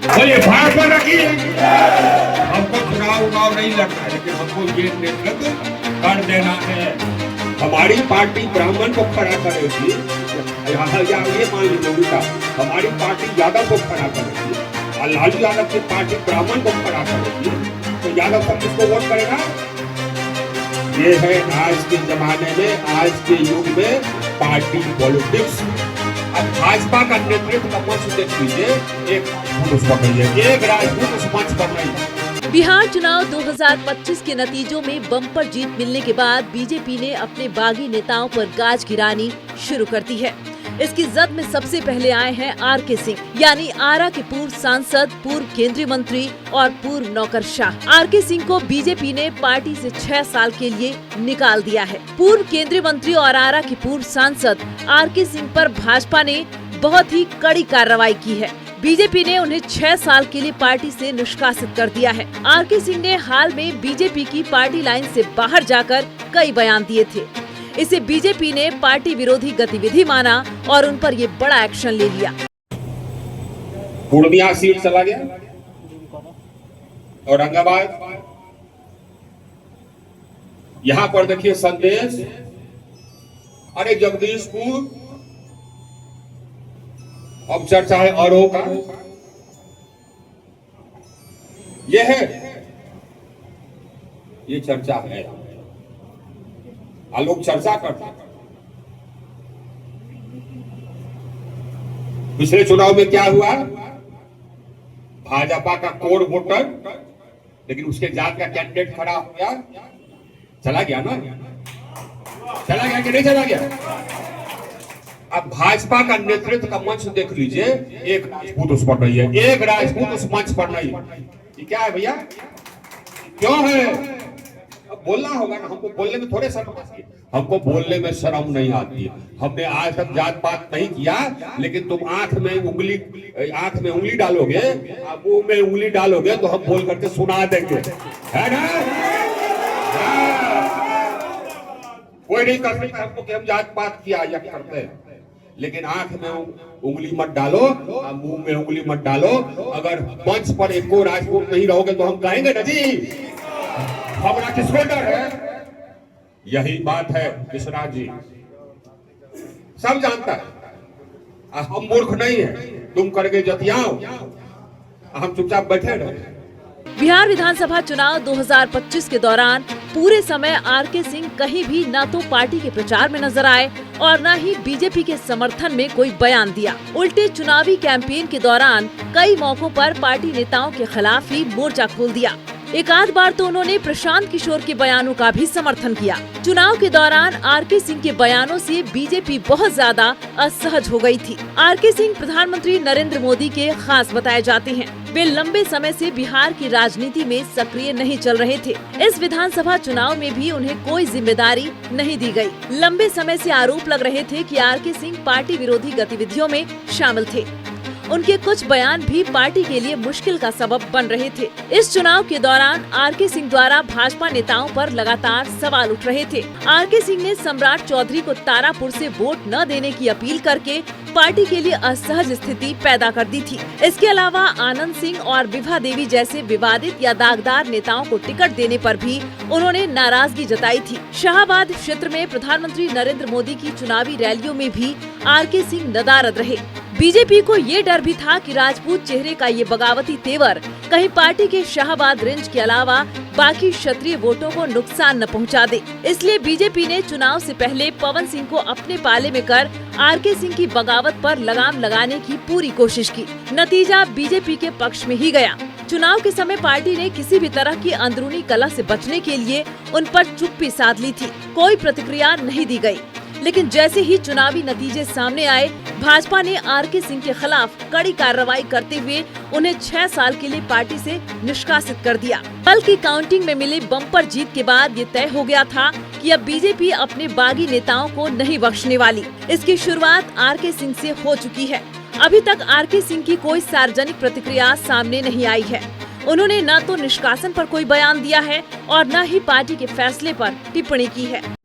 बोलिए भाजपा रखिए। हमको चुनाव नहीं लड़ना है, लेकिन हमको ये नेतृत्व कर देना है। हमारी पार्टी ब्राह्मण को खड़ा करेगी, ये मान लीजिए उल्टा, हमारी पार्टी यादव को खड़ा करेगी और लालू यादव की पार्टी ब्राह्मण को खड़ा करेगी, तो यादव सब किसको वोट करेगा? ये है आज के जमाने में, आज के युग में पार्टी पॉलिटिक्स। अब भाजपा का नेतृत्व का मंच देख लीजिए, एक पुरुष पकड़िए, एक राजपूत उस मंच पर नहीं। बिहार चुनाव 2025 के नतीजों में बम्पर जीत मिलने के बाद बीजेपी ने अपने बागी नेताओं पर गाज गिरानी शुरू कर दी है। इसकी जद में सबसे पहले आए हैं आर.के. सिंह, यानी आरा के पूर्व सांसद, पूर्व केंद्रीय मंत्री और पूर्व नौकरशाह। आर.के. सिंह को बीजेपी ने पार्टी से 6 साल के लिए निकाल दिया है। पूर्व केंद्रीय मंत्री और आरा के पूर्व सांसद आर.के. सिंह पर भाजपा ने बहुत ही कड़ी कार्रवाई की है। बीजेपी ने उन्हें 6 साल के लिए पार्टी से निष्कासित कर दिया है। आर.के. सिंह ने हाल में बीजेपी की पार्टी लाइन से बाहर जाकर कई बयान दिए थे। इसे बीजेपी ने पार्टी विरोधी गतिविधि माना और उन पर ये बड़ा एक्शन ले लिया। पूर्णिया सीट चला गया, औरंगाबाद, यहां पर देखिए संदेश, अरे जगदीशपुर, अब चर्चा है औरों का, ये चर्चा है, लोग चर्चा करते हैं। पिछले चुनाव में क्या हुआ? भाजपा का कोर वोटर, लेकिन उसके जात का कैंडिडेट खड़ा हो गया, चला गया ना? चला गया कि नहीं चला गया? अब भाजपा का नेतृत्व का मंच देख लीजिए, एक राजपूत उस पर नहीं है, एक राजपूत उस मंच पर नहीं। ये क्या है भैया? क्यों है? अब बोलना होगा ना, हमको बोलने में थोड़े शर्म आती है, हमको बोलने में शर्म नहीं आती है। हमने आज तक जात पात नहीं किया, लेकिन तुम आंख में उंगली डालोगे, मुंह में उंगली डालोगे, तो हम बोल करके सुना देंगे, है ना? कोई नहीं कर सकता हमको कि हम जात पात किया या करते हैं, लेकिन आंख में उंगली मत डालो, मुंह में उंगली मत डालो। अगर मंच पर एक को राजपूत नहीं रहोगे तो हम कहेंगे ना जी, हमारा किसको डर है? यही बात है विश्वनाथ जी, सब जानता है, हम मूर्ख नहीं है। तुम करके जतियाओ, हम चुपचाप बैठे रहे। बिहार विधानसभा चुनाव 2025 के दौरान पूरे समय आर.के. सिंह कहीं भी न तो पार्टी के प्रचार में नजर आए और न ही बीजेपी के समर्थन में कोई बयान दिया। उल्टे चुनावी कैंपेन के दौरान कई मौकों पर पार्टी नेताओं के खिलाफ ही मोर्चा खोल दिया। एक आध बार तो उन्होंने प्रशांत किशोर के बयानों का भी समर्थन किया। चुनाव के दौरान आर.के. सिंह के बयानों से बीजेपी बहुत ज्यादा असहज हो गई थी। आर.के. सिंह प्रधानमंत्री नरेंद्र मोदी के खास बताए जाते हैं। वे लंबे समय से बिहार की राजनीति में सक्रिय नहीं चल रहे थे। इस विधानसभा चुनाव में भी उन्हें कोई जिम्मेदारी नहीं दी गई। लंबे समय से आरोप लग रहे थे कि आर.के. सिंह पार्टी विरोधी गतिविधियों में शामिल थे। उनके कुछ बयान भी पार्टी के लिए मुश्किल का सबब बन रहे थे। इस चुनाव के दौरान आर.के. सिंह द्वारा भाजपा नेताओं पर लगातार सवाल उठ रहे थे। आर.के. सिंह ने सम्राट चौधरी को तारापुर से वोट न देने की अपील करके पार्टी के लिए असहज स्थिति पैदा कर दी थी। इसके अलावा आनंद सिंह और विभा देवी जैसे विवादित या दागदार नेताओं को टिकट देने पर भी उन्होंने नाराजगी जताई थी। शाहाबाद क्षेत्र में प्रधानमंत्री नरेंद्र मोदी की चुनावी रैलियों में भी आर.के. सिंह नदारद रहे। बीजेपी को ये डर भी था कि राजपूत चेहरे का ये बगावती तेवर कहीं पार्टी के शाहाबाद रेंज के अलावा बाकी क्षत्रिय वोटों को नुकसान न पहुंचा दे। इसलिए बीजेपी ने चुनाव से पहले पवन सिंह को अपने पाले में कर आर.के. सिंह की बगावत पर लगाम लगाने की पूरी कोशिश की। नतीजा बीजेपी के पक्ष में ही गया। चुनाव के समय पार्टी ने किसी भी तरह की अंदरूनी कलह से बचने के लिए उन पर चुप्पी साध ली थी। कोई प्रतिक्रिया नहीं दी गई। लेकिन जैसे ही चुनावी नतीजे सामने आए, भाजपा ने आर.के. सिंह के खिलाफ कड़ी कार्रवाई करते हुए उन्हें 6 साल के लिए पार्टी से निष्कासित कर दिया। कल की काउंटिंग में मिली बम्पर जीत के बाद ये तय हो गया था कि अब बीजेपी अपने बागी नेताओं को नहीं बख्शने वाली। इसकी शुरुआत आर.के. सिंह से हो चुकी है। अभी तक आर.के. सिंह की कोई सार्वजनिक प्रतिक्रिया सामने नहीं आई है। उन्होंने न तो निष्कासन पर कोई बयान दिया है और न ही पार्टी के फैसले पर टिप्पणी की है।